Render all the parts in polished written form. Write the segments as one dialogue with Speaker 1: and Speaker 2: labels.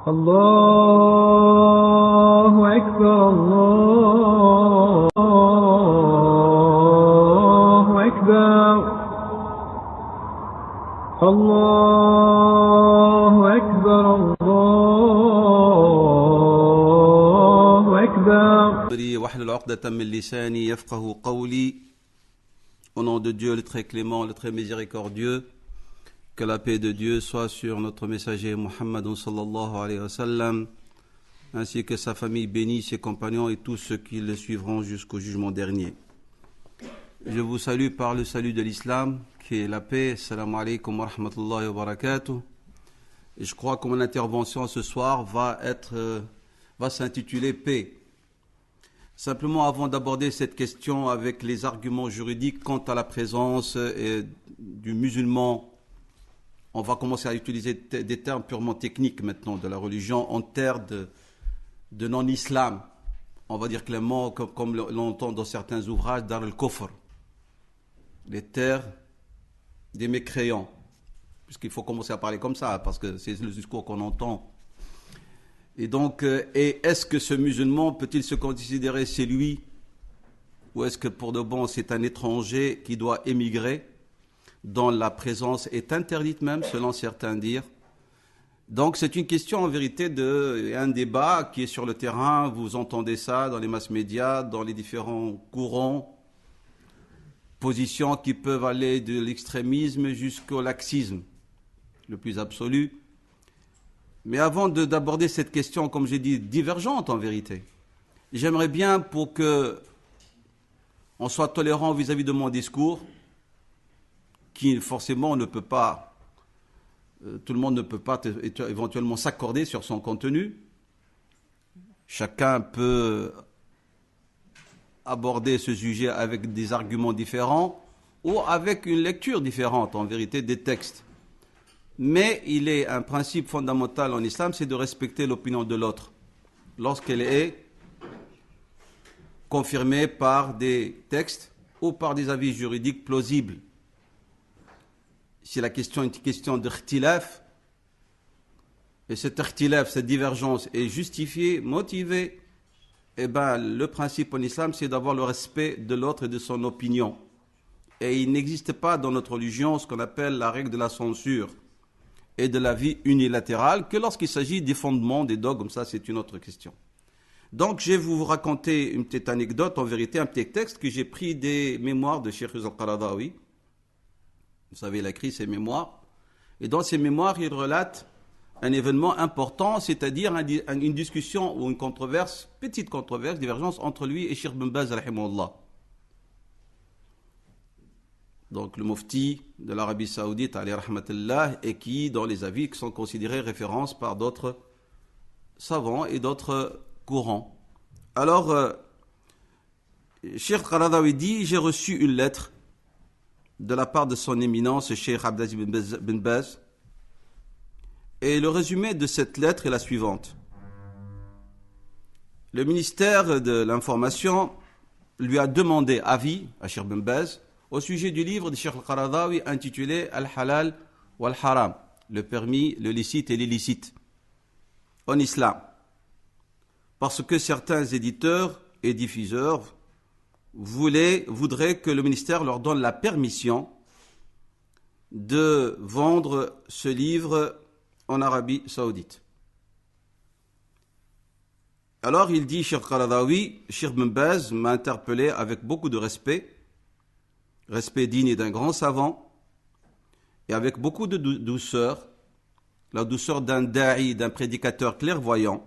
Speaker 1: الله أكبر الله أكبر الله أكبر الله أكبر.
Speaker 2: واحلل عقدة من لساني يفقهوا قولي. Au nom de Dieu, le très clément, le très miséricordieux, que la paix de Dieu soit sur notre messager Muhammad sallallahu alayhi wa sallam, ainsi que sa famille bénie, ses compagnons et tous ceux qui le suivront jusqu'au jugement dernier. Je vous salue par le salut de l'islam, qui est la paix. Assalamu alaikum wa rahmatullahi wa barakatuh. Et je crois que mon intervention ce soir va s'intituler paix. Simplement, avant d'aborder cette question avec les arguments juridiques quant à la présence du musulman, on va commencer à utiliser des termes purement techniques maintenant de la religion en termes de non-islam. On va dire clairement, comme l'on entend dans certains ouvrages, Dar al-Kufr, les terres des mécréants. Puisqu'il faut commencer à parler comme ça, parce que c'est le discours qu'on entend. Et donc, est-ce que ce musulman peut-il se considérer c'est lui, ou est-ce que pour de bon c'est un étranger qui doit émigrer, dont la présence est interdite même, selon certains dires? Donc c'est une question en vérité un débat qui est sur le terrain. Vous entendez ça dans les masses médias, dans les différents courants, positions qui peuvent aller de l'extrémisme jusqu'au laxisme, le plus absolu. Mais avant d'aborder cette question, comme j'ai dit, divergente en vérité, j'aimerais bien, pour que on soit tolérant vis-à-vis de mon discours, qui forcément ne peut pas, tout le monde ne peut pas éventuellement s'accorder sur son contenu. Chacun peut aborder ce sujet avec des arguments différents ou avec une lecture différente, en vérité, des textes. Mais il est un principe fondamental en islam, c'est de respecter l'opinion de l'autre lorsqu'elle est confirmée par des textes ou par des avis juridiques plausibles. Si la question est une question d'irtilaf, et cet irtilaf, cette divergence est justifiée, motivée, eh ben, le principe en islam, c'est d'avoir le respect de l'autre et de son opinion. Et il n'existe pas dans notre religion ce qu'on appelle la règle de la censure et de la vie unilatérale, que lorsqu'il s'agit des fondements, des dogmes, ça c'est une autre question. Donc je vais vous raconter une petite anecdote, en vérité un petit texte que j'ai pris des mémoires de Cheikh al-Qaradawi. Vous savez, il a écrit ses mémoires, et dans ses mémoires il relate un événement important, c'est-à-dire une discussion ou une controverse, petite controverse, divergence entre lui et Cheikh bin Baz rahimahullah. Donc le mufti de l'Arabie Saoudite, alayhi rahmatullah, et qui, dans les avis, sont considérés références par d'autres savants et d'autres courants. Alors, Cheikh Qaradawi dit, j'ai reçu une lettre de la part de son éminence, Cheikh Abdelaziz bin Baz, et le résumé de cette lettre est la suivante. Le ministère de l'Information lui a demandé avis à Cheikh bin Baz au sujet du livre de Cheikh al-Qaradawi intitulé Al-Halal wal-Haram, le permis, le licite et l'illicite en islam. Parce que certains éditeurs et diffuseurs voudraient que le ministère leur donne la permission de vendre ce livre en Arabie Saoudite. Alors il dit, Cheikh Qaradawi, Cheikh bin Baz m'a interpellé avec beaucoup de respect digne d'un grand savant, et avec beaucoup de douceur, la douceur d'un da'i, d'un prédicateur clairvoyant,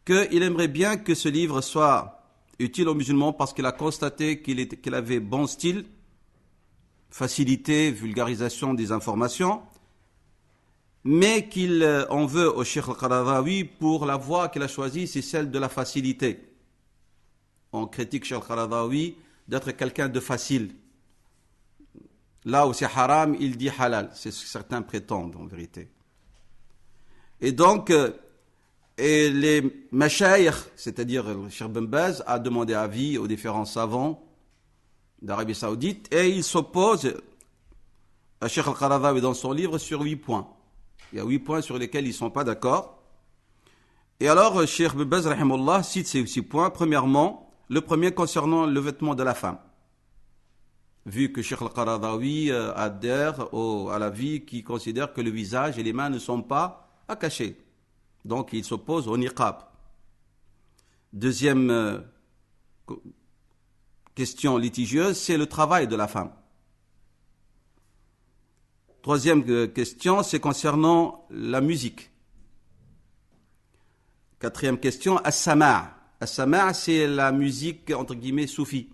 Speaker 2: qu'il aimerait bien que ce livre soit utile aux musulmans parce qu'il a constaté qu'il avait bon style, facilité, vulgarisation des informations, mais qu'il en veut au Cheikh al-Qaradawi pour la voie qu'il a choisie, c'est celle de la facilité. On critique Cheikh al-Qaradawi d'être quelqu'un de facile. Là où c'est haram, il dit halal. C'est ce que certains prétendent en vérité. Et donc, les mashayikh, c'est-à-dire le Cheikh bin Baz, a demandé avis aux différents savants d'Arabie Saoudite et il s'oppose à Cheikh al-Qaradawi dans son livre sur 8 points. Il y a 8 points sur lesquels ils ne sont pas d'accord. Et alors, Cheikh Ibn Baz, rahimahullah, cite ces 6 points. Premièrement, le premier concernant le vêtement de la femme. Vu que Cheikh Al-Qaradawi adhère à la vie qui considère que le visage et les mains ne sont pas à cacher. Donc, il s'oppose au niqab. Deuxième question litigieuse, c'est le travail de la femme. Troisième question, c'est concernant la musique. Quatrième question, as-sama'. As-sama', c'est la musique, entre guillemets, soufie.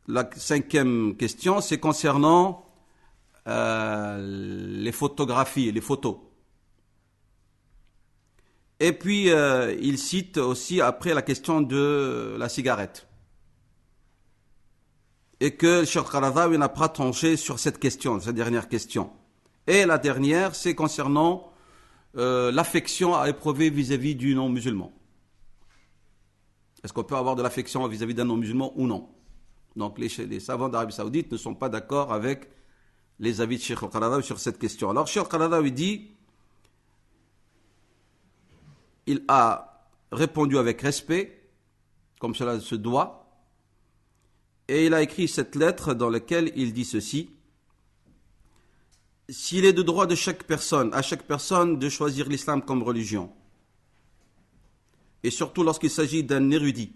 Speaker 2: La 5e question, c'est concernant les photographies, les photos. Et puis, il cite aussi après la question de la cigarette. Et que Cheikh Qaradawi n'a pas tranché sur cette question, cette dernière question. Et la dernière, c'est concernant l'affection à éprouver vis-à-vis du non-musulman. Est-ce qu'on peut avoir de l'affection vis-à-vis d'un non-musulman ou non? Donc les savants d'Arabie Saoudite ne sont pas d'accord avec les avis de Cheikh Al-Qaradawi sur cette question. Alors Cheikh Al-Qaradawi dit, il a répondu avec respect, comme cela se doit, et il a écrit cette lettre dans laquelle il dit ceci: s'il est de droit de chaque personne, à chaque personne de choisir l'islam comme religion, et surtout lorsqu'il s'agit d'un érudit,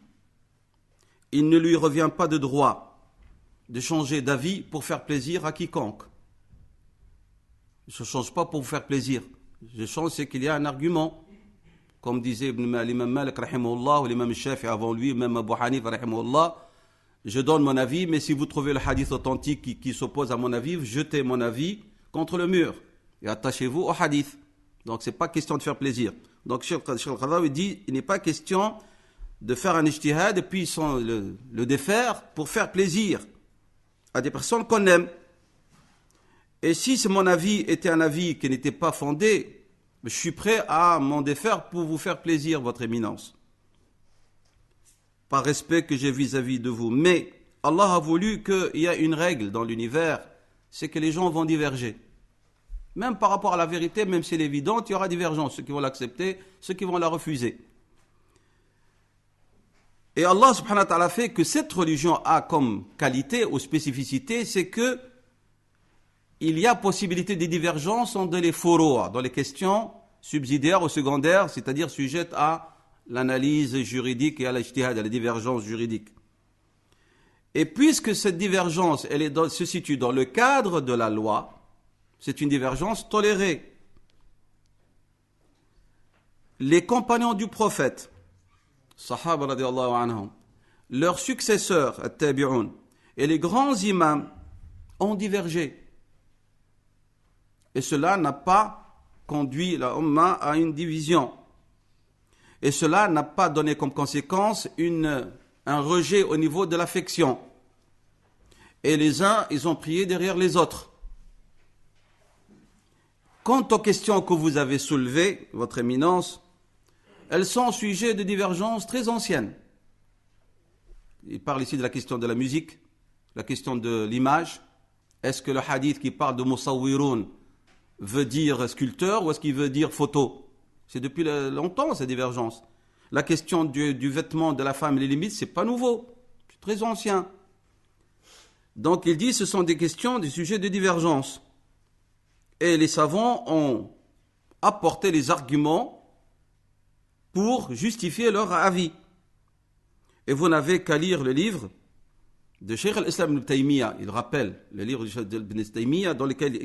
Speaker 2: il ne lui revient pas de droit de changer d'avis pour faire plaisir à quiconque. Je ne change pas pour vous faire plaisir. Je change, c'est qu'il y a un argument. Comme disait l'imam Malik, rahimahullah, ou l'imam Shafi avant lui, même Abu Hanif, rahimahullah, je donne mon avis, mais si vous trouvez le hadith authentique qui s'oppose à mon avis, jetez mon avis contre le mur et attachez-vous au hadith. Donc ce n'est pas question de faire plaisir. Donc Cheikh Al-Qaradawi dit, il n'est pas question de faire un ijtihad et puis le défaire pour faire plaisir à des personnes qu'on aime. Et si mon avis était un avis qui n'était pas fondé, je suis prêt à m'en défaire pour vous faire plaisir, votre éminence, par respect que j'ai vis-à-vis de vous. Mais Allah a voulu qu'il y ait une règle dans l'univers, c'est que les gens vont diverger. Même par rapport à la vérité, même si elle est évidente, il y aura divergence, ceux qui vont l'accepter, ceux qui vont la refuser. Et Allah subhanahu wa ta'ala fait que cette religion a comme qualité ou spécificité, c'est que il y a possibilité de divergence dans les furu'a, dans les questions subsidiaires ou secondaires, c'est-à-dire sujettes à l'analyse juridique et à l'ijtihad, à la divergence juridique. Et puisque cette divergence, se situe dans le cadre de la loi, c'est une divergence tolérée. Les compagnons du prophète, Sahaba radiallahu anhum, leurs successeurs, at-tabi'un, et les grands imams ont divergé. Et cela n'a pas conduit la Ummah à une division. Et cela n'a pas donné comme conséquence un rejet au niveau de l'affection. Et les uns, ils ont prié derrière les autres. Quant aux questions que vous avez soulevées, votre éminence, elles sont sujet de divergences très anciennes. Il parle ici de la question de la musique, la question de l'image. Est-ce que le hadith qui parle de musawwirun veut dire sculpteur ou est-ce qu'il veut dire photo? C'est depuis longtemps ces divergences. La question du vêtement de la femme et les limites, c'est pas nouveau, c'est très ancien. Donc il dit ce sont des questions, des sujets de divergence. Et les savants ont apporté les arguments pour justifier leur avis. Et vous n'avez qu'à lire le livre de Cheikh al-Islam ibn Taymiyyah. Il rappelle le livre de Cheikh ibn Taymiyyah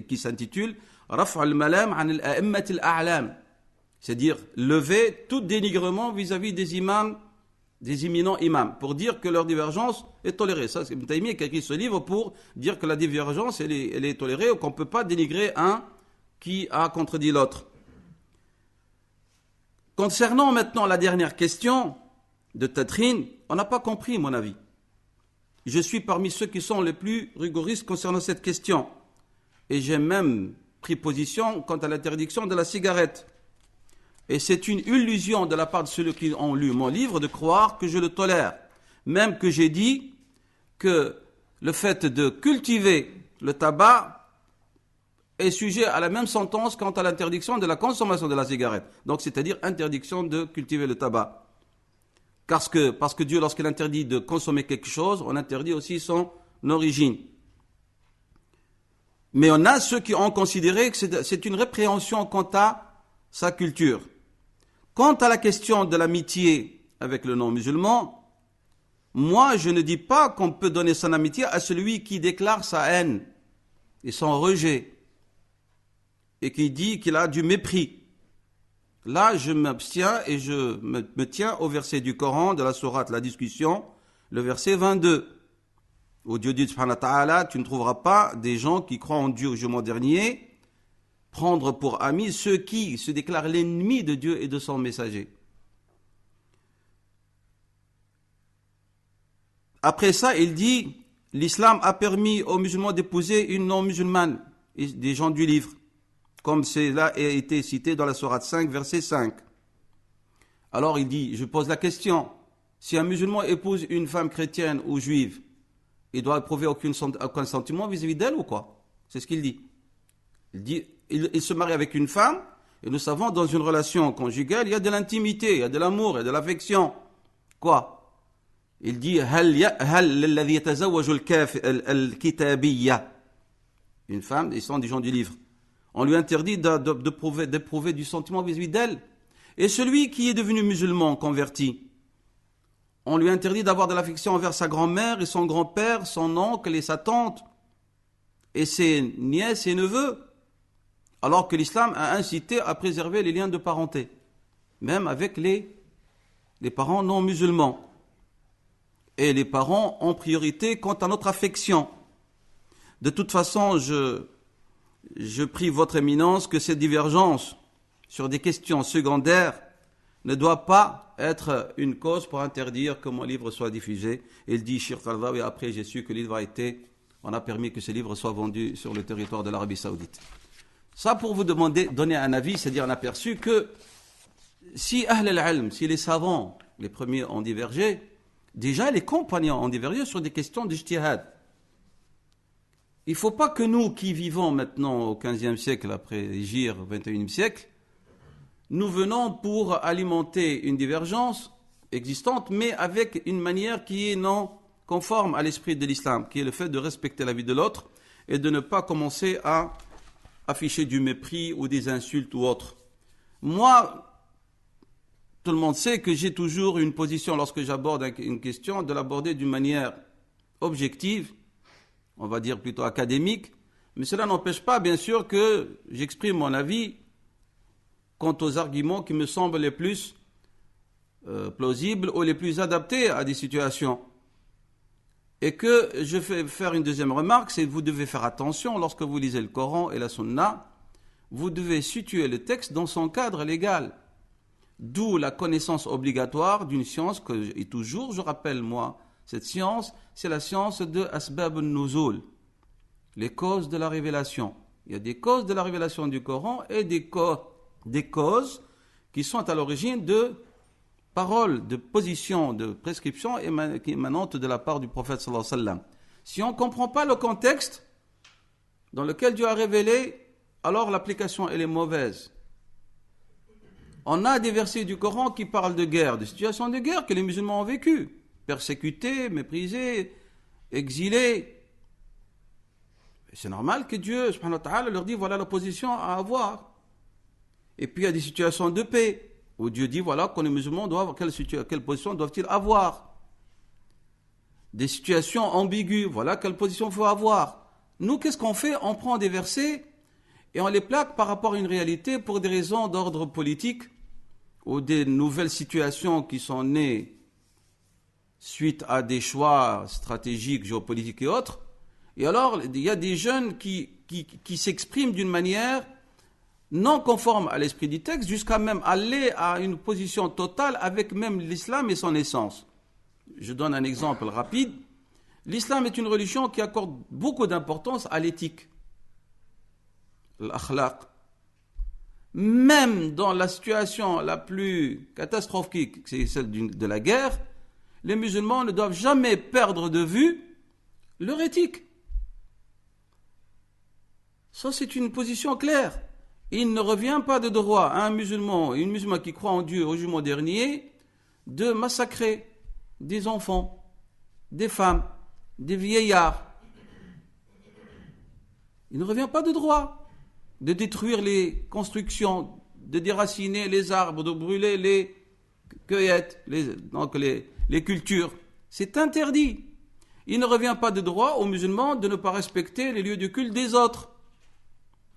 Speaker 2: qui s'intitule Raf' al-Malam an al-A'immat al-A'lam. C'est-à-dire lever tout dénigrement vis-à-vis des imams, des éminents imams, pour dire que leur divergence est tolérée. Ça, c'est Ibn Taymiyyah qui a écrit ce livre pour dire que la divergence, elle est tolérée, ou qu'on ne peut pas dénigrer un qui a contredit l'autre. Concernant maintenant la dernière question de Tadrin, on n'a pas compris mon avis. Je suis parmi ceux qui sont les plus rigoristes concernant cette question. Et j'ai même pris position quant à l'interdiction de la cigarette. Et c'est une illusion de la part de ceux qui ont lu mon livre de croire que je le tolère. Même que j'ai dit que le fait de cultiver le tabac est sujet à la même sentence quant à l'interdiction de la consommation de la cigarette. Donc, c'est-à-dire interdiction de cultiver le tabac. Parce que Dieu, lorsqu'il interdit de consommer quelque chose, on interdit aussi son origine. Mais on a ceux qui ont considéré que c'est une répréhension quant à sa culture. Quant à la question de l'amitié avec le non-musulman, moi, je ne dis pas qu'on peut donner son amitié à celui qui déclare sa haine et son rejet et qui dit qu'il a du mépris. Là, je m'abstiens et je me tiens au verset du Coran de la sourate, la discussion, le verset 22, où Dieu dit, subhanahu wa ta'ala, tu ne trouveras pas des gens qui croient en Dieu au jugement dernier, prendre pour amis ceux qui se déclarent l'ennemi de Dieu et de son messager. Après ça, il dit, l'islam a permis aux musulmans d'épouser une non-musulmane, des gens du livre, comme cela a été cité dans la sourate 5, verset 5. Alors il dit, je pose la question, si un musulman épouse une femme chrétienne ou juive, il doit éprouver aucun sentiment vis-à-vis d'elle ou quoi? C'est ce qu'il dit. Il dit, il se marie avec une femme, et nous savons, dans une relation conjugale, il y a de l'intimité, il y a de l'amour, il y a de l'affection. Quoi? Il dit, une femme, ils sont des gens du livre. On lui interdit d'éprouver du sentiment vis-à-vis d'elle. Et celui qui est devenu musulman, converti, on lui interdit d'avoir de l'affection envers sa grand-mère et son grand-père, son oncle et sa tante, et ses nièces et neveux, alors que l'islam a incité à préserver les liens de parenté, même avec les parents non musulmans. Et les parents ont priorité quant à notre affection. De toute façon, je prie votre éminence que cette divergence sur des questions secondaires ne doit pas être une cause pour interdire que mon livre soit diffusé. Il dit, Cheikh Al-Qaradawi, après j'ai su que le livre on a permis que ce livre soit vendu sur le territoire de l'Arabie Saoudite. Ça pour vous donner un avis, c'est-à-dire un aperçu que si Ahl al-Ilm, si les savants, les premiers ont divergé, déjà les compagnons ont divergé sur des questions d'ijtihad. Il ne faut pas que nous qui vivons maintenant au XVe siècle, après Hijr, au XXIe siècle, nous venons pour alimenter une divergence existante, mais avec une manière qui est non conforme à l'esprit de l'islam, qui est le fait de respecter la vie de l'autre et de ne pas commencer à afficher du mépris ou des insultes ou autres. Moi, tout le monde sait que j'ai toujours une position lorsque j'aborde une question, de l'aborder d'une manière objective, on va dire plutôt académique, mais cela n'empêche pas, bien sûr, que j'exprime mon avis quant aux arguments qui me semblent les plus plausibles ou les plus adaptés à des situations. Et que je vais faire une deuxième remarque, c'est que vous devez faire attention lorsque vous lisez le Coran et la Sunna, vous devez situer le texte dans son cadre légal. D'où la connaissance obligatoire d'une science que, et toujours, je rappelle moi, cette science, c'est la science de Asbab al-Nuzul, les causes de la révélation. Il y a des causes de la révélation du Coran et des causes qui sont à l'origine de paroles, de positions, de prescriptions qui émanantes de la part du prophète sallallahu alayhi wa sallam. Si on ne comprend pas le contexte dans lequel Dieu a révélé, alors l'application elle est mauvaise. On a des versets du Coran qui parlent de guerre, de situations de guerre que les musulmans ont vécues, persécutés, méprisés, exilés. Et c'est normal que Dieu, subhanahu wa ta'ala, leur dit voilà la position à avoir. Et puis il y a des situations de paix, où Dieu dit voilà qu'on est musulmans, quelle position doivent-ils avoir. Des situations ambiguës, voilà quelle position il faut avoir. Nous, qu'est-ce qu'on fait? On prend des versets et on les plaque par rapport à une réalité pour des raisons d'ordre politique ou des nouvelles situations qui sont nées suite à des choix stratégiques, géopolitiques et autres. Et alors, il y a des jeunes qui s'expriment d'une manière non conforme à l'esprit du texte, jusqu'à même aller à une position totale avec même l'islam et son essence. Je donne un exemple rapide. L'islam est une religion qui accorde beaucoup d'importance à l'éthique, l'akhlaq. Même dans la situation la plus catastrophique, c'est celle de la guerre, les musulmans ne doivent jamais perdre de vue leur éthique. Ça, c'est une position claire. Il ne revient pas de droit à un musulman, une musulmane qui croit en Dieu au jugement dernier, de massacrer des enfants, des femmes, des vieillards. Il ne revient pas de droit de détruire les constructions, de déraciner les arbres, de brûler les cueillettes, les cultures. C'est interdit. Il ne revient pas de droit aux musulmans de ne pas respecter les lieux de culte des autres.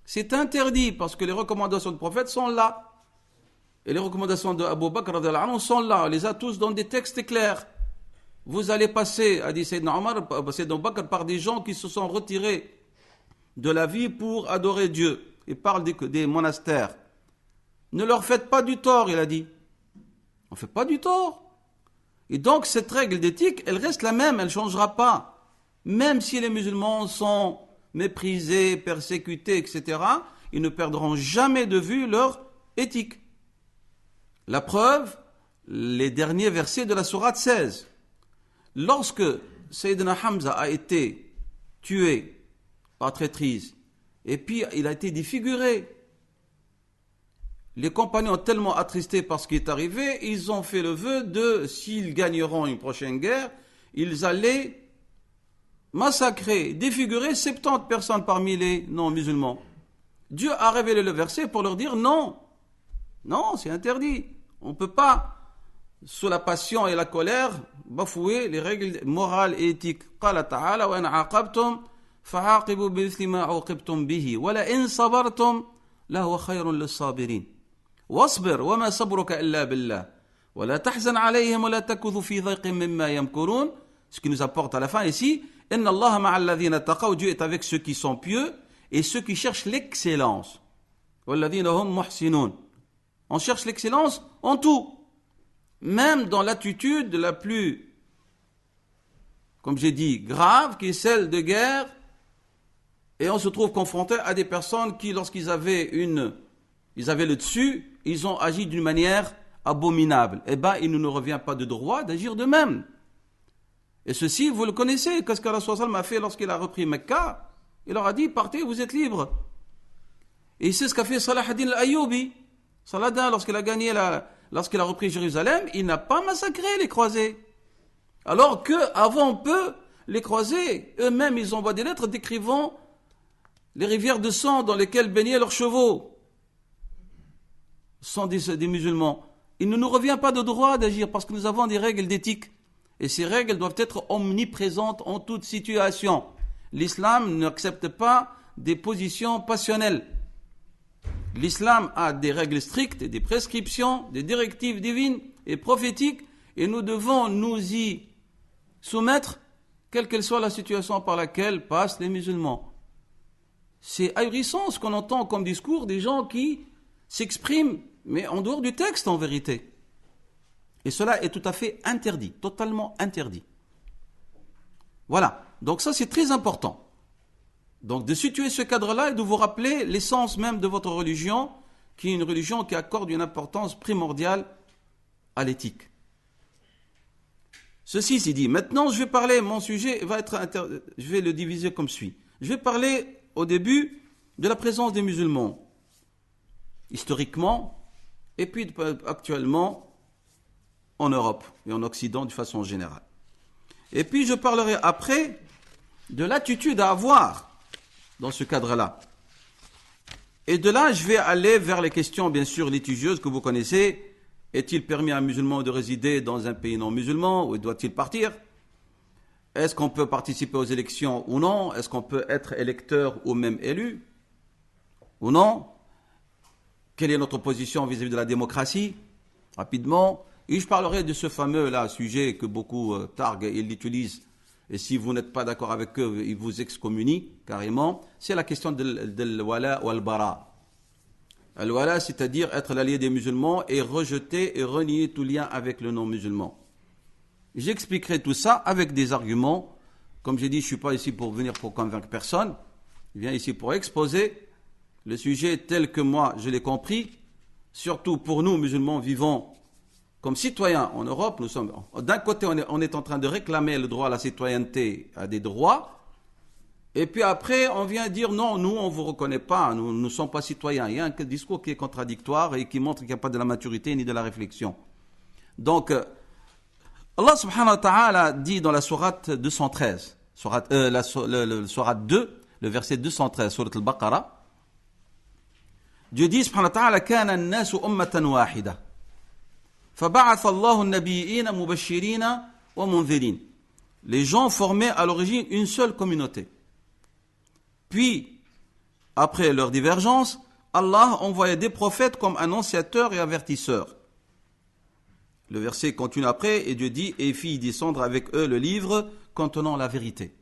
Speaker 2: C'est interdit parce que les recommandations du prophète sont là. Et les recommandations d'Abu Bakr sont là. On les a tous dans des textes clairs. Vous allez passer, a dit Sayyidina Omar, Sayyidina Abu Bakr, par des gens qui se sont retirés de la vie pour adorer Dieu. Il parle des monastères. Ne leur faites pas du tort, il a dit. On ne fait pas du tort. Et donc cette règle d'éthique, elle reste la même, elle ne changera pas. Même si les musulmans sont méprisés, persécutés, etc., ils ne perdront jamais de vue leur éthique. La preuve, les derniers versets de la sourate 16. Lorsque Sayyidina Hamza a été tué par traîtrise, et puis il a été défiguré, les compagnons tellement attristés par ce qui est arrivé, ils ont fait le vœu de, s'ils gagneront une prochaine guerre, ils allaient massacrer, défigurer 70 personnes parmi les non-musulmans. Dieu a révélé le verset pour leur dire non. Non, c'est interdit. On ne peut pas, sous la passion et la colère, bafouer les règles morales et éthiques. قال تعالى وإن عاقبتم فعاقبوا بمثل ما عوقبتم به ولئن صبرتم لهو خير للصابرين واصبر وما صبرك إلا بالله ولا تحزن عليهم ولا تكن في ضيق مما يمكرون. Ce qui nous apporte à la fin ici, إن الله مع الذين تقوا, Dieu est avec ceux qui sont pieux et ceux qui cherchent l'excellence. والذين هم محسنون. On cherche l'excellence en tout, même dans l'attitude la plus, comme j'ai dit, grave, qui est celle de guerre, et on se trouve confronté à des personnes qui, lorsqu'ils avaient le dessus, ils ont agi d'une manière abominable. Eh bien, il ne nous revient pas de droit d'agir de même. Et ceci, vous le connaissez, qu'est-ce que Rasul a fait lorsqu'il a repris Mecca? Il leur a dit, partez, vous êtes libres. Et c'est ce qu'a fait Salah ad-Din al-Ayyubi. Saladin, lorsqu'il a repris Jérusalem, il n'a pas massacré les croisés. Alors que, avant peu, les croisés, eux-mêmes, ils envoient des lettres décrivant les rivières de sang dans lesquelles baignaient leurs chevaux. Sont des musulmans. Il ne nous revient pas de droit d'agir parce que nous avons des règles d'éthique. Et ces règles doivent être omniprésentes en toute situation. L'islam n'accepte pas des positions passionnelles. L'islam a des règles strictes, des prescriptions, des directives divines et prophétiques, et nous devons nous y soumettre, quelle qu'elle soit la situation par laquelle passent les musulmans. C'est ahurissant ce qu'on entend comme discours des gens qui s'expriment, mais en dehors du texte en vérité. Et cela est tout à fait interdit, totalement interdit. Voilà, donc ça c'est très important. Donc de situer ce cadre-là et de vous rappeler l'essence même de votre religion, qui est une religion qui accorde une importance primordiale à l'éthique. Ceci c'est dit. Maintenant, je vais parler, mon sujet je vais le diviser comme suit. Je vais parler au début de la présence des musulmans, historiquement, et puis actuellement en Europe et en Occident de façon générale. Et puis je parlerai après de l'attitude à avoir dans ce cadre-là. Et de là, je vais aller vers les questions, bien sûr, litigieuses que vous connaissez. Est-il permis à un musulman de résider dans un pays non musulman ou doit-il partir? Est-ce qu'on peut participer aux élections ou non? Est-ce qu'on peut être électeur ou même élu ou non? Quelle est notre position vis-à-vis de la démocratie? Rapidement. Et je parlerai de ce fameux sujet que beaucoup targuent et l'utilisent. Et si vous n'êtes pas d'accord avec eux, ils vous excommunient carrément. C'est la question de wala ou al-bara. Al-wala, c'est-à-dire être l'allié des musulmans et rejeter et renier tout lien avec le non-musulman. J'expliquerai tout ça avec des arguments. Comme j'ai dit, je ne suis pas ici pour venir pour convaincre personne. Je viens ici pour exposer le sujet tel que moi je l'ai compris. Surtout pour nous, musulmans, vivant comme citoyens en Europe, nous sommes, d'un côté, on est en train de réclamer le droit à la citoyenneté, à des droits, Et puis après, on vient dire non, nous, on ne vous reconnaît pas, nous ne sommes pas citoyens. Il y a un discours qui est contradictoire et qui montre qu'il n'y a pas de la maturité ni de la réflexion. Donc, Allah subhanahu wa ta'ala dit dans la sourate 213, le sourate 2, le verset 213, sourate al-Baqarah, Dieu dit subhanahu wa ta'ala, كان الناس أمة واحدة فبعث الله النبيين مبشرين ومنذرين. Les gens formaient à l'origine une seule communauté. Puis, après leur divergence, Allah envoyait des prophètes comme annonciateurs et avertisseurs. Le verset continue après et Dieu dit, et fit descendre avec eux le livre contenant la vérité.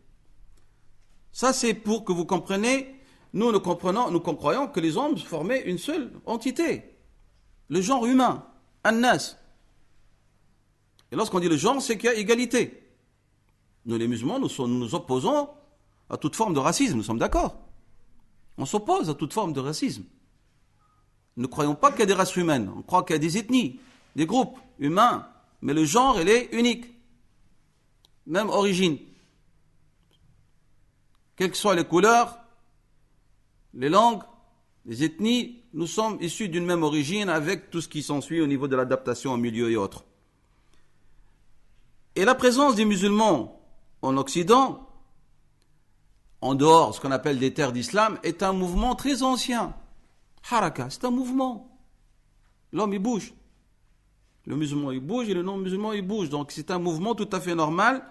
Speaker 2: Ça c'est pour que vous compreniez, nous croyons que les hommes formaient une seule entité. Le genre humain, an-nas. Et lorsqu'on dit le genre, c'est qu'il y a égalité. Nous les musulmans, nous nous opposons à toute forme de racisme, nous sommes d'accord. On s'oppose à toute forme de racisme. Nous ne croyons pas qu'il y a des races humaines, on croit qu'il y a des ethnies, des groupes humains, mais le genre, il est unique. Même origine. Quelles que soient les couleurs, les langues, les ethnies, nous sommes issus d'une même origine avec tout ce qui s'ensuit au niveau de l'adaptation au milieu et autres. Et la présence des musulmans en Occident, en dehors de ce qu'on appelle des terres d'islam, est un mouvement très ancien. Haraka, c'est un mouvement. L'homme, il bouge. Le musulman, il bouge et le non-musulman, il bouge. Donc c'est un mouvement tout à fait normal.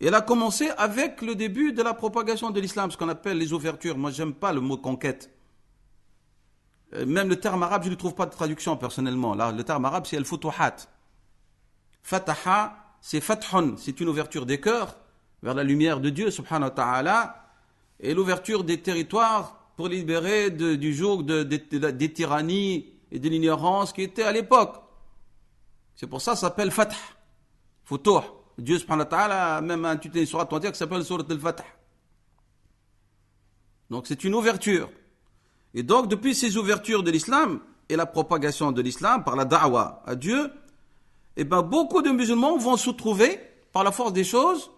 Speaker 2: Et elle a commencé avec le début de la propagation de l'islam, ce qu'on appelle les ouvertures. Moi, j'aime pas le mot conquête. Même le terme arabe, je ne lui trouve pas de traduction personnellement. Là, le terme arabe, c'est al-futuhat. Fataha, c'est fathun, c'est une ouverture des cœurs vers la lumière de Dieu, subhanahu wa ta'ala, et l'ouverture des territoires pour libérer du joug des tyrannies et de l'ignorance qui étaient à l'époque. C'est pour ça que ça s'appelle Fath, Futuh. Dieu subhanahu wa ta'ala a même intitulé une sourate entière qui s'appelle Sourate al-Fath. Donc c'est une ouverture. Et donc depuis ces ouvertures de l'islam et la propagation de l'islam par la da'wa à Dieu, eh ben beaucoup de musulmans vont se trouver par la force des choses,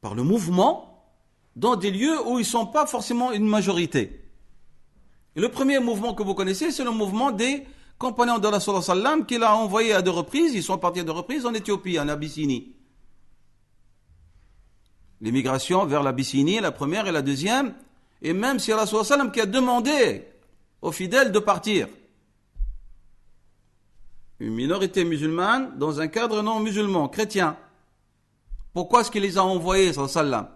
Speaker 2: par le mouvement, dans des lieux où ils ne sont pas forcément une majorité. Et le premier mouvement que vous connaissez, c'est le mouvement des compagnons de la sallallahu alayhi wa sallam qu'il a envoyé à 2 reprises, ils sont partis à 2 reprises en Éthiopie, en Abyssinie. L'émigration vers l'Abyssinie, la première et la deuxième, et même c'est Allah sallallahu alayhi wa sallam qui a demandé aux fidèles de partir. Une minorité musulmane dans un cadre non musulman, chrétien. Pourquoi est-ce qu'il les a envoyés, sallallahu alayhi wa sallam?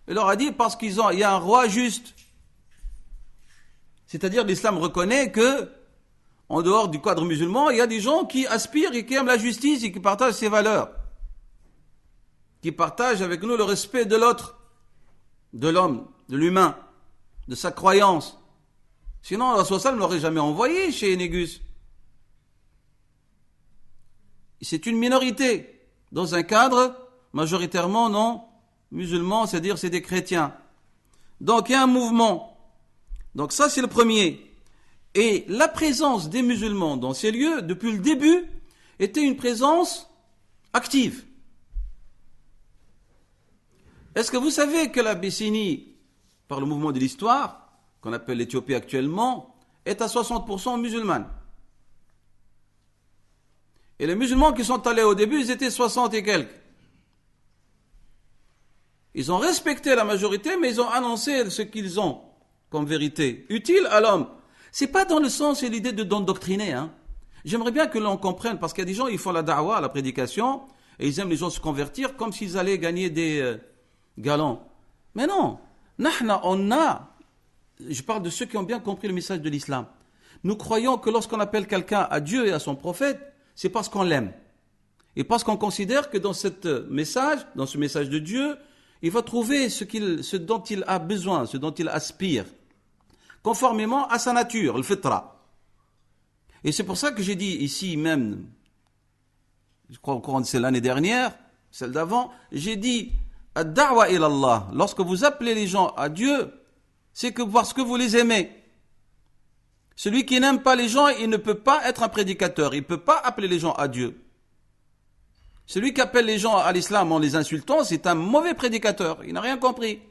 Speaker 2: Il leur a dit parce qu'il y a un roi juste. C'est-à-dire l'islam reconnaît que en dehors du cadre musulman, il y a des gens qui aspirent et qui aiment la justice et qui partagent ces valeurs. Qui partagent avec nous le respect de l'autre, de l'homme, de l'humain, de sa croyance. Sinon, Allah ne l'aurait jamais envoyé chez Négus. C'est une minorité dans un cadre majoritairement non musulman, c'est-à-dire c'est des chrétiens. Donc il y a un mouvement. Donc ça c'est le premier. Et la présence des musulmans dans ces lieux, depuis le début, était une présence active. Est-ce que vous savez que l'Abyssinie, par le mouvement de l'histoire, qu'on appelle l'Éthiopie actuellement, est à 60% musulmane? Et les musulmans qui sont allés au début, ils étaient 60 et quelques. Ils ont respecté la majorité, mais ils ont annoncé ce qu'ils ont comme vérité, utile à l'homme. C'est pas dans le sens et l'idée de d'endoctriner, hein. J'aimerais bien que l'on comprenne, parce qu'il y a des gens, ils font la da'wa, la prédication, et ils aiment les gens se convertir comme s'ils allaient gagner des galons. Mais non, je parle de ceux qui ont bien compris le message de l'islam. Nous croyons que lorsqu'on appelle quelqu'un à Dieu et à son prophète, c'est parce qu'on l'aime. Et parce qu'on considère que dans ce message de Dieu, il va trouver ce dont il a besoin, ce dont il aspire, conformément à sa nature, le fitra. Et c'est pour ça que j'ai dit ici même, je crois encore c'est l'année dernière, celle d'avant, j'ai dit, ad-da'wa ila Allah, lorsque vous appelez les gens à Dieu, c'est que parce que vous les aimez. Celui qui n'aime pas les gens, il ne peut pas être un prédicateur, il ne peut pas appeler les gens à Dieu. Celui qui appelle les gens à l'islam en les insultant, c'est un mauvais prédicateur. Il n'a rien compris.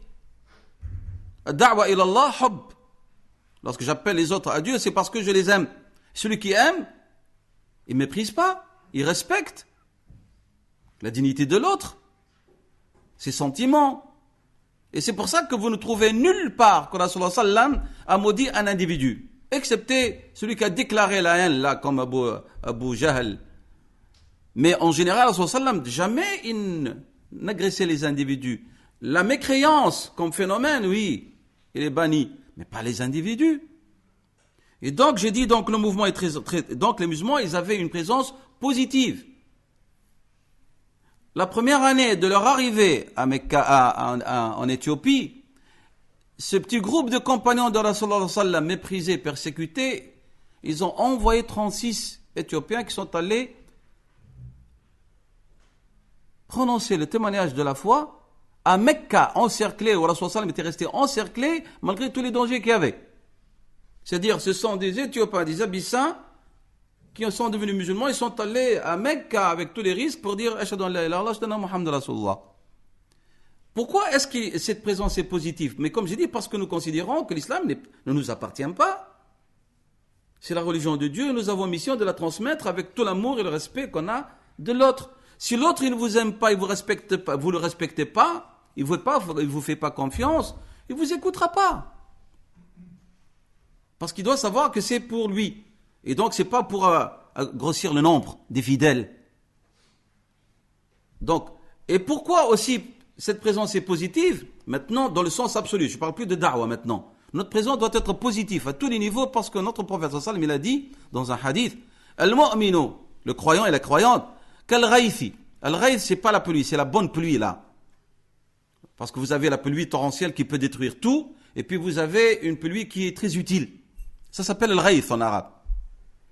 Speaker 2: Da'wa ilallah hubb. Lorsque j'appelle les autres à Dieu, c'est parce que je les aime. Celui qui aime, il ne méprise pas, il respecte la dignité de l'autre, ses sentiments. Et c'est pour ça que vous ne trouvez nulle part que Rasulullah sallam a maudit un individu, excepté celui qui a déclaré la haine, là, comme Abu Jahl. Mais en général, Rasulullah sallam, jamais il n'agressait les individus. La mécréance comme phénomène, oui, il est banni, mais pas les individus. Et donc, j'ai dit, donc, le mouvement est donc, les musulmans, ils avaient une présence positive. La première année de leur arrivée à Mecca, en Éthiopie, ce petit groupe de compagnons de Rasulullah sallam, méprisés, persécutés, ils ont envoyé 36 Éthiopiens qui sont allés prononcer le témoignage de la foi à Mecca, encerclé, où Rasulullah sallam était resté encerclé malgré tous les dangers qu'il y avait. C'est-à-dire, ce sont des Éthiopiens, des Abyssins, qui sont devenus musulmans, ils sont allés à Mecca avec tous les risques pour dire Ashhadu an la ilaha illallah, ashhadu anna Muhammadan Rasulullah. Pourquoi est-ce que cette présence est positive? Mais comme j'ai dit, parce que nous considérons que l'islam ne nous appartient pas. C'est la religion de Dieu, nous avons mission de la transmettre avec tout l'amour et le respect qu'on a de l'autre. Si l'autre il ne vous aime pas, il vous respecte pas, vous le respectez pas, il vous fait pas confiance, il vous écoutera pas. Parce qu'il doit savoir que c'est pour lui. Et donc, c'est pas pour grossir le nombre des fidèles. Donc, et pourquoi aussi cette présence est positive? Maintenant, dans le sens absolu, je ne parle plus de da'wa maintenant. Notre présence doit être positive à tous les niveaux parce que notre prophète sallallahu alayhi wa sallam, il a dit dans un hadith, Al-mu'minu, le croyant et la croyante, Kal-ghaythi. Al-ghayth, c'est pas la pluie, c'est la bonne pluie là. Parce que vous avez la pluie torrentielle qui peut détruire tout, et puis vous avez une pluie qui est très utile. Ça s'appelle al-ghayth en arabe.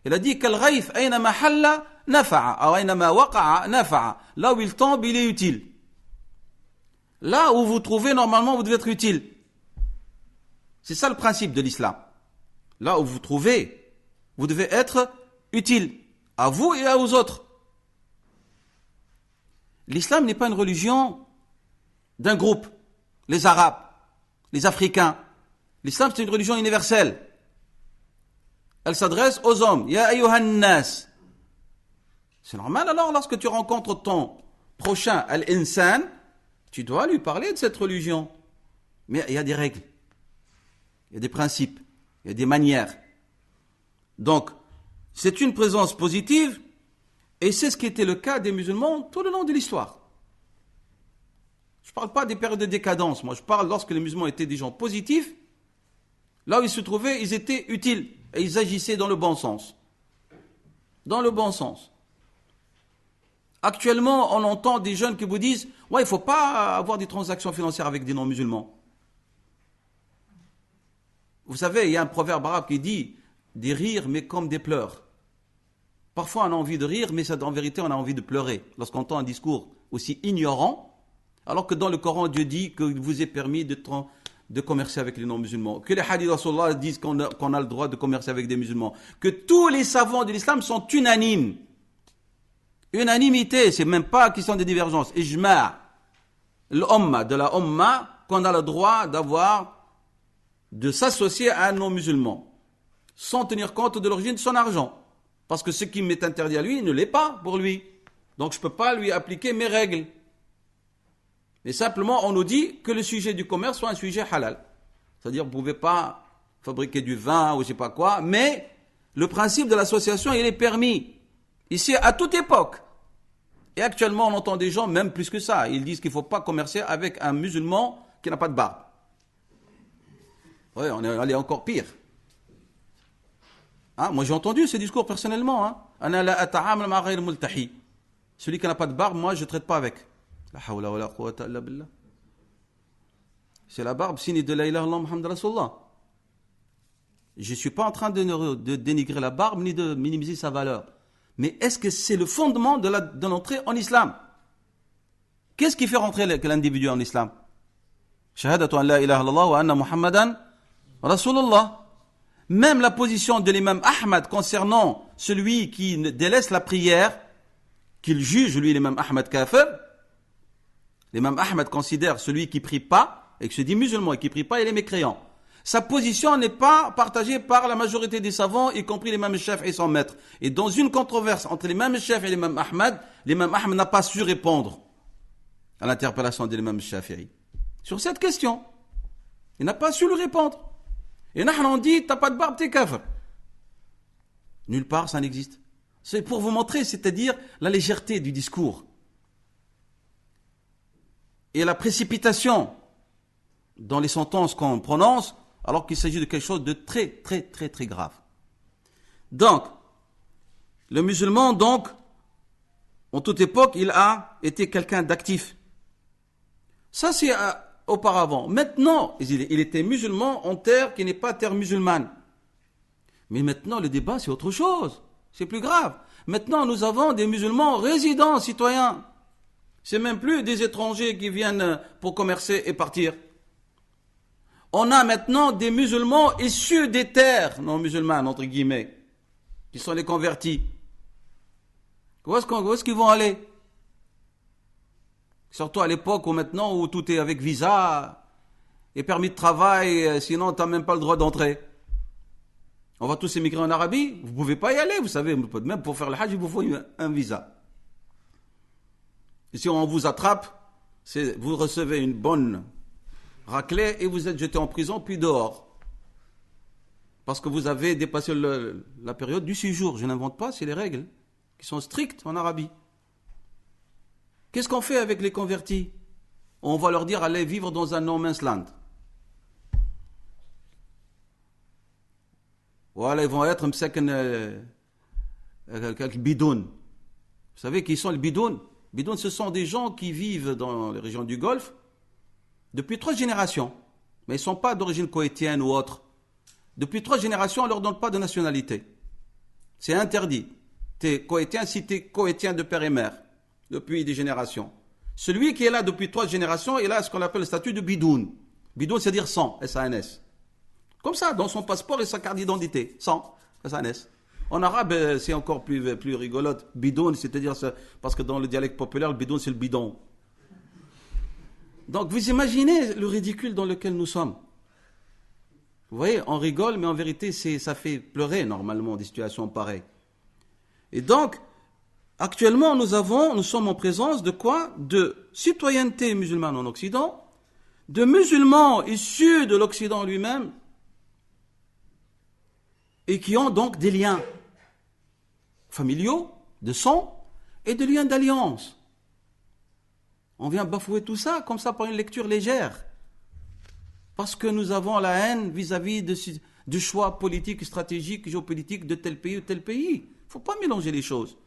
Speaker 2: Il a dit qu'al-ghayth aynama halla nafa'a ou aynama waqa'a nafa'a. Là où il tombe, il est utile. Là où vous trouvez normalement, vous devez être utile. C'est ça le principe de l'islam. Là où vous trouvez, vous devez être utile à vous et aux autres. L'islam n'est pas une religion d'un groupe, les Arabes, les Africains. L'islam c'est une religion universelle. Elle s'adresse aux hommes. Ya ayyuhan nas. C'est normal alors lorsque tu rencontres ton prochain, al-insan, tu dois lui parler de cette religion. Mais il y a des règles, il y a des principes, il y a des manières. Donc, c'est une présence positive et c'est ce qui était le cas des musulmans tout le long de l'histoire. Je ne parle pas des périodes de décadence, moi je parle lorsque les musulmans étaient des gens positifs, là où ils se trouvaient, ils étaient utiles. Et ils agissaient dans le bon sens. Dans le bon sens. Actuellement, on entend des jeunes qui vous disent « Ouais, il ne faut pas avoir des transactions financières avec des non-musulmans. » Vous savez, il y a un proverbe arabe qui dit « Des rires, mais comme des pleurs. » Parfois, on a envie de rire, mais en vérité, on a envie de pleurer. Lorsqu'on entend un discours aussi ignorant, alors que dans le Coran, Dieu dit qu'il vous est permis de commercer avec les non-musulmans, que les hadiths de Rasulullah disent qu'on a le droit de commercer avec des musulmans, que tous les savants de l'islam sont unanimes. Unanimité, c'est même pas question de divergence. Ijma', l'umma, de la umma, qu'on a le droit de s'associer à un non-musulman, sans tenir compte de l'origine de son argent. Parce que ce qui m'est interdit à lui ne l'est pas pour lui. Donc je ne peux pas lui appliquer mes règles. Mais simplement, on nous dit que le sujet du commerce soit un sujet halal. C'est-à-dire, vous ne pouvez pas fabriquer du vin ou je ne sais pas quoi, mais le principe de l'association, il est permis. Ici, à toute époque. Et actuellement, on entend des gens, même plus que ça, ils disent qu'il ne faut pas commercer avec un musulman qui n'a pas de barbe. Oui, on est allé encore pire. Hein, moi, j'ai entendu ce discours personnellement. Hein. Celui qui n'a pas de barbe, moi, je ne traite pas avec. La hawla wa la quwwata illa billah. C'est la barbe signe de la ilaha illallah Muhammad Rasulullah. Je ne suis pas en train de dénigrer la barbe ni de minimiser sa valeur. Mais est-ce que c'est le fondement de l'entrée en islam? Qu'est-ce qui fait rentrer l'individu en islam? Shahadatu an la ilaha illallah wa anna Muhammadan Rasulullah. Même la position de l'imam Ahmad concernant celui qui délaisse la prière, qu'il juge, lui, l'imam Ahmed kafir. L'imam Ahmed considère celui qui prie pas, et qui se dit musulman et qui prie pas, il est mécréant. Sa position n'est pas partagée par la majorité des savants, y compris l'imam Shafi'i et son maître. Et dans une controverse entre l'imam Shafi'i et l'imam Ahmed n'a pas su répondre à l'interpellation de l'imam Shafi'i. Sur cette question, il n'a pas su lui répondre. Et nous on dit, t'as pas de barbe, t'es kafir. Nulle part, ça n'existe. C'est pour vous montrer, c'est-à-dire la légèreté du discours. Et la précipitation dans les sentences qu'on prononce, alors qu'il s'agit de quelque chose de très, très, très, très grave. Donc, le musulman, donc, en toute époque, il a été quelqu'un d'actif. Ça, c'est auparavant. Maintenant, il était musulman en terre qui n'est pas terre musulmane. Mais maintenant, le débat, c'est autre chose. C'est plus grave. Maintenant, nous avons des musulmans résidents, citoyens. C'est même plus des étrangers qui viennent pour commercer et partir. On a maintenant des musulmans issus des terres non musulmanes, entre guillemets, qui sont les convertis. Où est-ce qu'ils vont aller? Surtout à l'époque où maintenant où tout est avec visa et permis de travail, sinon tu n'as même pas le droit d'entrer. On va tous émigrer en Arabie, vous ne pouvez pas y aller, vous savez, même pour faire le hajj, il vous faut un visa. Et si on vous attrape, vous recevez une bonne raclée et vous êtes jeté en prison puis dehors. Parce que vous avez dépassé la période du séjour. Je n'invente pas, c'est les règles qui sont strictes en Arabie. Qu'est-ce qu'on fait avec les convertis? On va leur dire allez vivre dans un no man's land. Voilà, ils vont être quelques bidounes. Vous savez qui sont les bidounes? Bidounes, ce sont des gens qui vivent dans les régions du Golfe depuis 3 générations. Mais ils ne sont pas d'origine koweïtienne ou autre. Depuis 3 générations, on ne leur donne pas de nationalité. C'est interdit. Tu es koweïtien si tu es koweïtien de père et mère, depuis des générations. Celui qui est là depuis 3 générations, il a ce qu'on appelle le statut de bidoun. Bidoun, c'est-à-dire sans, S-A-N-S. Comme ça, dans son passeport et sa carte d'identité, sans, S-A-N-S. En arabe, c'est encore plus rigolote. Bidoun, c'est-à-dire, parce que dans le dialecte populaire, le bidoun, c'est le bidon. Donc, vous imaginez le ridicule dans lequel nous sommes. Vous voyez, on rigole, mais en vérité, ça fait pleurer, normalement, des situations pareilles. Et donc, actuellement, nous sommes en présence de quoi? De citoyenneté musulmane en Occident, de musulmans issus de l'Occident lui-même, et qui ont donc des liens familiaux, de sang, et des liens d'alliance. On vient bafouer tout ça, comme ça, par une lecture légère. Parce que nous avons la haine vis-à-vis du choix politique, stratégique, géopolitique de tel pays ou tel pays. Il ne faut pas mélanger les choses.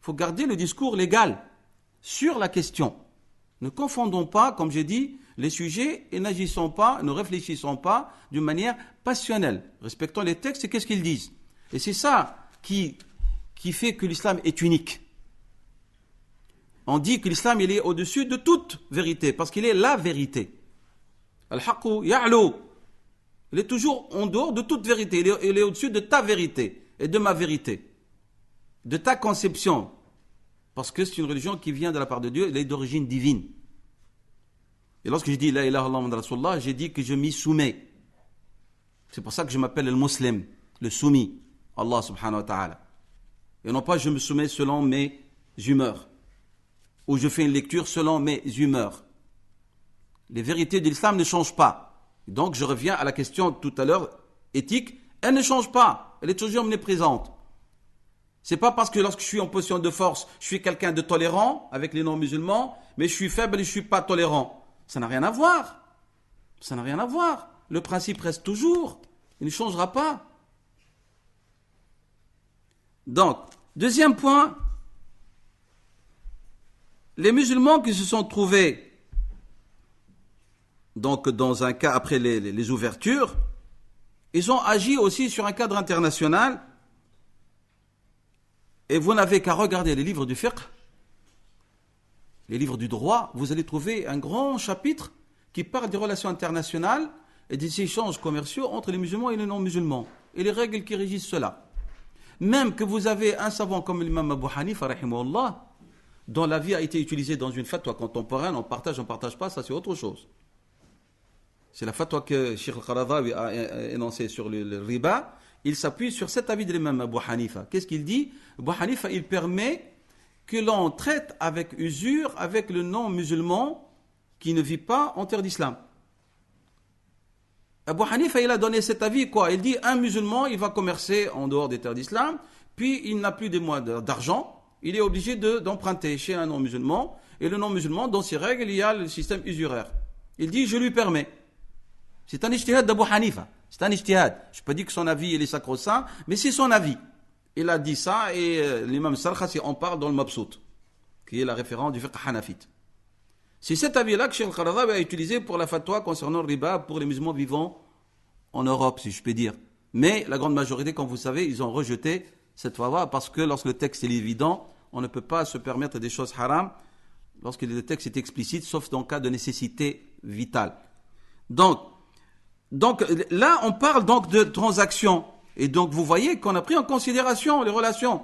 Speaker 2: Il faut garder le discours légal sur la question. Ne confondons pas, comme j'ai dit, les sujets et n'agissons pas, ne réfléchissons pas d'une manière passionnelle. Respectons les textes et qu'est-ce qu'ils disent. Et c'est ça qui fait que l'islam est unique. On dit que l'islam il est au-dessus de toute vérité, parce qu'il est la vérité. Al-Haqqu ya'lu. Il est toujours en dehors de toute vérité. Il est au-dessus de ta vérité et de ma vérité. De ta conception. Parce que c'est une religion qui vient de la part de Dieu, elle est d'origine divine. Et lorsque je dis La ilaha illallah Muhammad Rasulullah, j'ai dit que je m'y soumets. C'est pour ça que je m'appelle le musulman, le soumis, Allah subhanahu wa ta'ala. Et non pas je me soumets selon mes humeurs. Ou je fais une lecture selon mes humeurs. Les vérités de l'islam ne changent pas. Donc je reviens à la question tout à l'heure, éthique, elle ne change pas. Elle est toujours omniprésente. C'est pas parce que lorsque je suis en position de force, je suis quelqu'un de tolérant avec les non-musulmans, mais je suis faible et je suis pas tolérant. Ça n'a rien à voir. Ça n'a rien à voir. Le principe reste toujours. Il ne changera pas. Donc, deuxième point, les musulmans qui se sont trouvés donc dans un cas après les ouvertures, ils ont agi aussi sur un cadre international. Et vous n'avez qu'à regarder les livres du fiqh, les livres du droit, vous allez trouver un grand chapitre qui parle des relations internationales et des échanges commerciaux entre les musulmans et les non-musulmans, et les règles qui régissent cela. Même que vous avez un savant comme l'imam Abu Hanifa, rahimahullah, dont l'avis a été utilisé dans une fatwa contemporaine, on partage pas, ça c'est autre chose. C'est la fatwa que Cheikh Al-Qaradawi a énoncée sur le riba. Il s'appuie sur cet avis de l'imam Abu Hanifa. Qu'est-ce qu'il dit? Abu Hanifa, il permet que l'on traite avec usure avec le non-musulman qui ne vit pas en terre d'islam. Abu Hanifa, il a donné cet avis, quoi. Il dit, un musulman, il va commercer en dehors des terres d'islam, puis il n'a plus de moyens d'argent, il est obligé d'emprunter chez un non-musulman, et le non-musulman, dans ses règles, il y a le système usuraire. Il dit, je lui permets. C'est un ijtihad d'Abu Hanifa. C'est un ijtihad. Je ne peux pas dire que son avis il est sacro-saint, mais c'est son avis. Il a dit ça, et l'imam Sarkhasi en parle dans le Mabsout, qui est la référence du fiqh hanafite. C'est cet avis-là que Cheikh Al-Qaradawi a utilisé pour la fatwa concernant le riba pour les musulmans vivant en Europe, si je peux dire. Mais la grande majorité, comme vous savez, ils ont rejeté cette fatwa parce que lorsque le texte est évident, on ne peut pas se permettre des choses haram lorsque le texte est explicite, sauf dans le cas de nécessité vitale. Donc là, on parle donc de transactions. Et donc, vous voyez qu'on a pris en considération les relations.